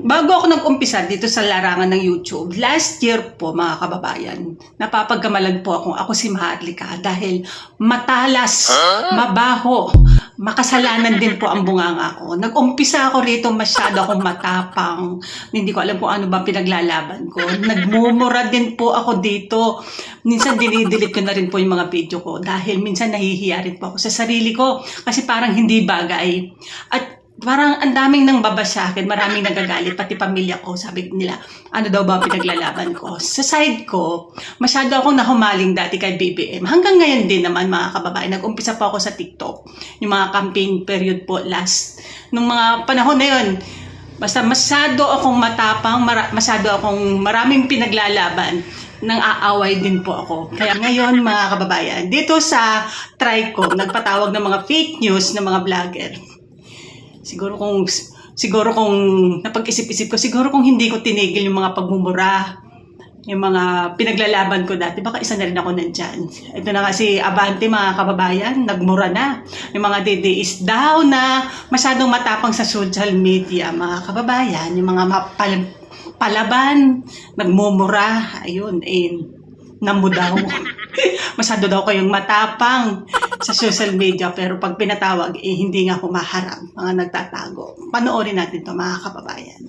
Bago ako nag-umpisa dito sa larangan ng YouTube, last year po mga kababayan, napapagkamalan po ako si Maharlika dahil matalas, mabaho, makasalanan din po ang bunganga ko. Nag-umpisa ako rito, masyado akong matapang, hindi ko alam kung ano ba pinaglalaban ko. Nagmumura din po ako dito. Minsan dinidelete ko na rin po yung mga video ko dahil minsan nahihiya rin po ako sa sarili ko kasi parang hindi bagay. At parang ang daming nang baba sa akin, maraming nagagalit, pati pamilya ko, sabi nila, ano daw ba pinaglalaban ko? Sa side ko, masyado akong nahumaling dati kay BBM. Hanggang ngayon din naman mga kababayan, nag-umpisa po ako sa TikTok. Yung mga campaign period po last. Nung mga panahon na yun, basta masyado akong matapang, masyado akong maraming pinaglalaban, nang aaway din po ako. Kaya ngayon mga kababayan, dito sa Tricom, nagpatawag ng mga fake news ng mga vlogger. Siguro kung napag-isip-isip ko, siguro kung hindi ko tinigil yung mga pagmumura, yung mga pinaglalaban ko dati, baka isa na rin ako nandyan. Ito na kasi Abante mga kababayan, nagmura na. Yung mga DDS daw na masyadong matapang sa social media mga kababayan, yung mga palaban, nagmumura, ayun, namu daw. Masyado daw kayong matapang sa social media pero pag pinatawag, hindi nga humaharap, mga nagtatago. Panoorin natin to mga kababayan.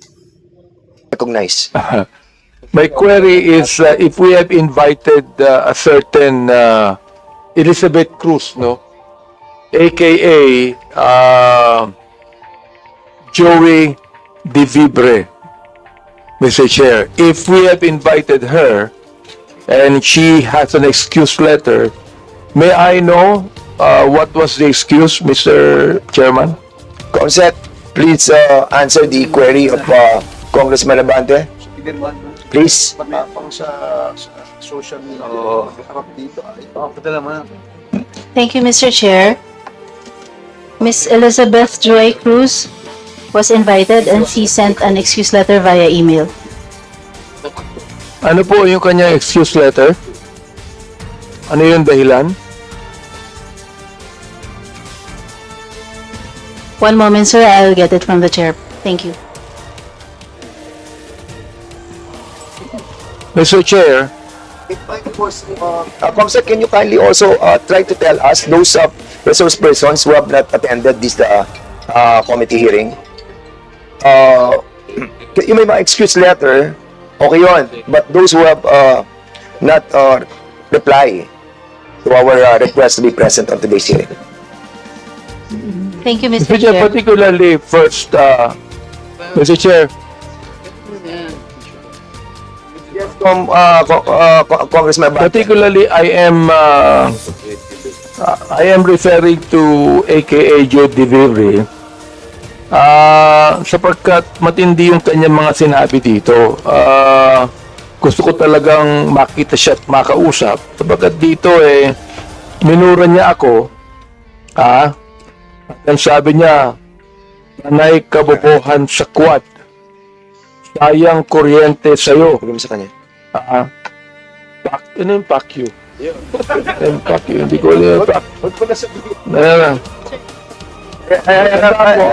Recognize. My query is if we have invited a certain Elizabeth Cruz, no, aka Joey De Vibre, Mr. Chair, if we have invited her and she has an excuse letter, may I know what was the excuse, Mr. Chairman? Concept, please answer the query of Congressman Abante. Please. Matapang sa social media. Harap dito. Padala mo na. Thank you, Mr. Chair. Miss Elizabeth Joy Cruz was invited and she sent an excuse letter via email. Ano po yung kanyang excuse letter? Ano yung dahilan? One moment, sir. I'll get it from the chair. Thank you. Mr. Chair, Concept, can you kindly also try to tell us those resource persons who have not attended this committee hearing? Yung may mga excuse letter, okay yun. But those who have not reply to our request to be present on today's hearing. Thank you, Mr. Mr. Chair, Chair. particularly first, Mr. Chair, Yes, Congressman Abante. particularly I am referring to aka Joe De Vibre sapagkat matindi yung kanyang mga sinabi dito. Gusto ko talagang makita siya at makausap sapagkat dito minura niya ako at ang sabi niya, nanay kabobohan sa quad, sayang kuryente sa'yo. Huwag mo sa kanya. Ano yung pack you? Pack you, hindi ko alam yung pack. Huwag mo na sabihin.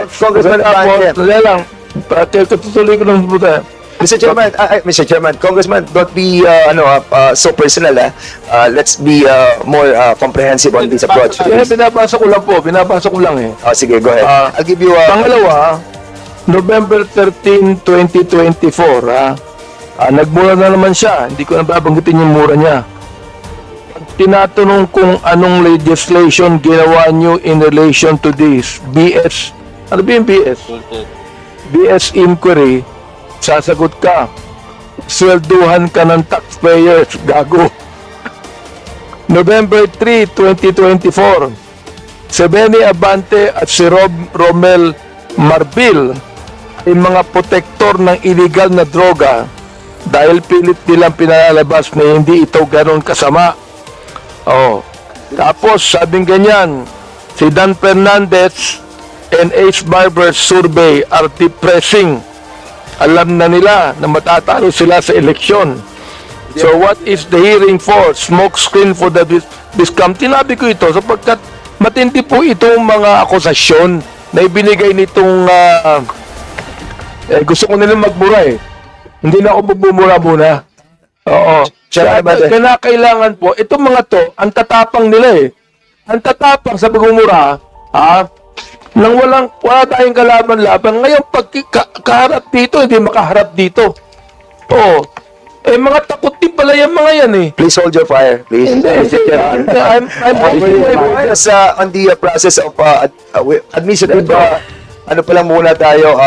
Congressman Abante. Dali lang. Tutuloy ko ng buta. Mr. Chairman, Congressman, don't be so personal. Let's be more comprehensive on this approach. Pinapasa ko lang po. Pinapasa ko lang eh. Oh, sige, go ahead. I'll give you Pangalawa, November 13, 2024, nagmura na naman siya. Hindi ko na babanggitin yung mura niya. Tinatanong kung anong legislation ginawa niyo in relation to this BS. Ano ba yung BS? BS inquiry. Sasagot ka. Swelduhan ka ng taxpayers. Gago. November 3, 2024. Si Benny Abante at si Romel Marbil ay mga protektor ng illegal na droga dahil pilit nilang pinalalabas na hindi ito ganon kasama. Oh. Tapos sabing ganyan, si Dan Fernandez and H. Barber's survey are depressing. Alam na nila na matatalo sila sa eleksyon. So what is the hearing for? Smoke screen for the discount. Tinabi ko ito sapagkat matindi po itong mga akusasyon na ibinigay nitong Eh, gusto ko nilang magmura eh. Hindi na ako bumura muna. Oo. Chair, Kailangan po, itong mga to, ang tatapang nila eh. Ang tatapang sa pagmumura, nang wala tayong kalaban-laban. Ngayon, pag kaharap dito, hindi makaharap dito. Oo. Eh, mga takot din pala yung mga yan eh. Please hold your fire, please. Hindi, I'm Just on the process of administrative, ano pa lang muna tayo,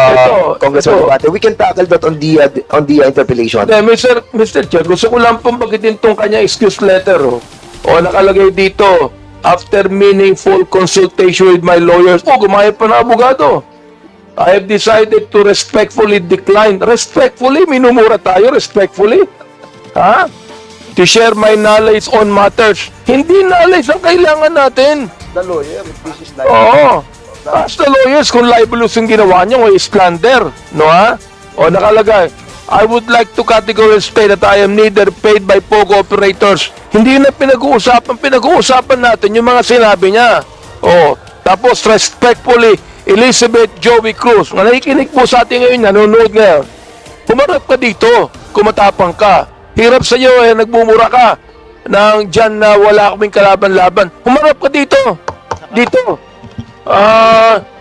Congressman Abante. We can tackle that on the interpellation. Hindi, Mr. Chair, gusto ko lang pong bagitin tong kanya excuse letter. O nakalagay dito, after meaningful consultation with my lawyers, gumayad pa na abogado. I have decided to respectfully decline. Respectfully? Minumura tayo, respectfully? Ha? To share my knowledge on matters. Hindi knowledge ang kailangan natin. The lawyer, this is like... Oo. Ask the lawyers kung libelous yung ginawa niyo o slander. No ha? O nakalagay, I would like to categorically state that I am neither paid by POGO operators. Hindi na pinag-uusapan. Pinag-uusapan natin yung mga sinabi niya. O, tapos respectfully, Elizabeth Joey Cruz, na nakikinig po sa atin ngayon, nanonood ngayon. Pumarap ka dito, kumatapang ka. Hirap sa iyo nagbumura ka nang dyan na wala kaming kalaban-laban. Humarap ka dito. Dito.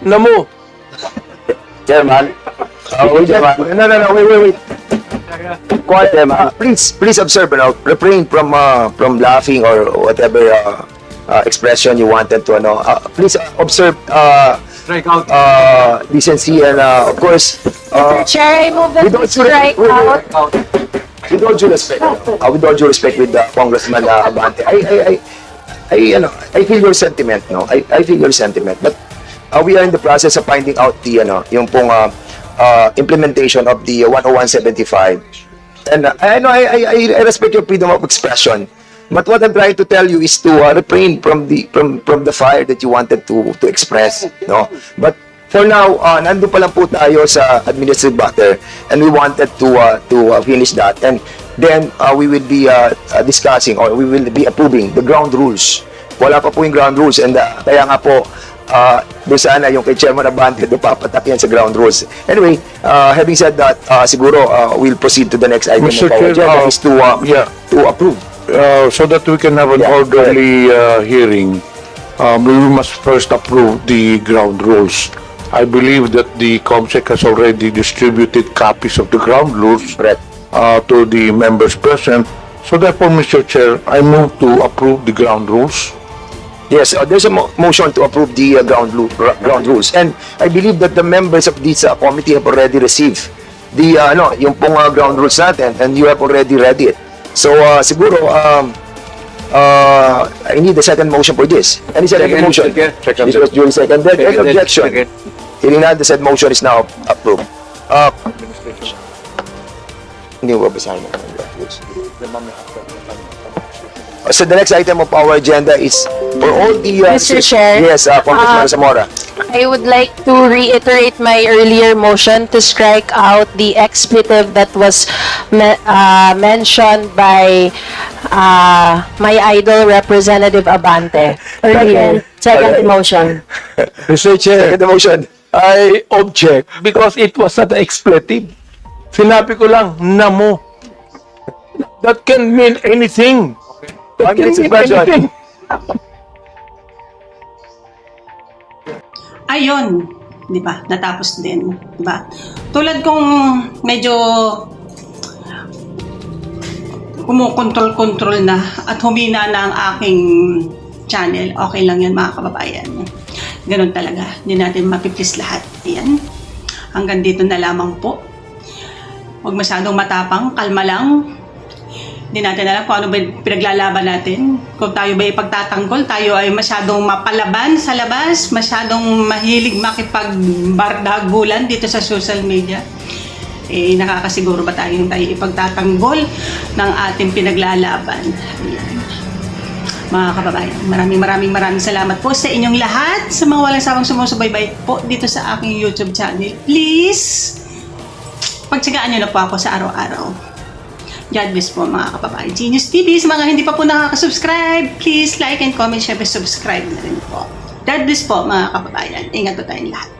Namo. Chairman. No, wait. Quiet, Chairman. Please observe, refrain from laughing or whatever expression you wanted to, please observe, Strike out. decency and, of course, Chair, I move that we strike out. with all due respect with Congressman Abante, I feel your sentiment, I feel your sentiment, but we are in the process of finding out the, yung pong implementation of the 10175, and I respect your freedom of expression, but what I'm trying to tell you is to refrain from the fire that you wanted to express, but for now, nandun pa lang po tayo sa administrative matter, and we wanted to finish that, and then we will be discussing, or we will be approving the ground rules. Wala pa po yung ground rules, and kaya nga po, doon sana yung kay Chairman Abante, doon papatak yan sa ground rules. Anyway, having said that, siguro we'll proceed to the next item Mr. of our Chair, agenda, is to approve. So that we can have an orderly hearing, we must first approve the ground rules. I believe that the COMSEC has already distributed copies of the ground rules Correct. to the members present. So therefore, Mr. Chair, I move to approve the ground rules. Yes, there's a motion to approve the ground rules, and I believe that the members of this committee have already received the yung pong ground rules natin, and you have already read it. So siguro I need a second motion for this. Any second motion? Second. This was duly seconded. Any objection? Hearing none, the said motion is now approved. Hindi mo babasahin ang ground rules. So the next item of our agenda is for all the Mr. Chair, yes, Congressman Zamora. I would like to reiterate my earlier motion to strike out the expletive that was mentioned by my idol, Representative Abante. Earlier. Second motion. Mr. Chair, Second motion. I object because it was not expletive. Sinabi ko lang, namo. That can mean anything. That can mean anything. Ayun, di ba? Natapos din, di ba? Tulad kong medyo kumukontrol na at humina na ang aking channel, okay lang yan mga kababayan. Ganun talaga, hindi natin mapiplis lahat. Yan. Hanggang dito na lamang po. Huwag masyadong matapang, kalma lang. Hindi natin alam kung ano ba pinaglalaban natin. Kung tayo ba ipagtatanggol, tayo ay masyadong mapalaban sa labas, masyadong mahilig makipagbardagulan dito sa social media. Eh, nakakasiguro ba tayo ipagtatanggol ng ating pinaglalaban? Ayan. Mga kababayan, maraming salamat po sa inyong lahat, sa mga walang sawang sumusubaybay po dito sa aking YouTube channel. Please, pagtsagaan nyo na po ako sa araw-araw. God bless po mga kababayan. Genius TV, sa mga hindi pa po nakaka-subscribe, please like and comment, syempre subscribe na rin po. God bless po mga kababayan. Ingat po tayong lahat.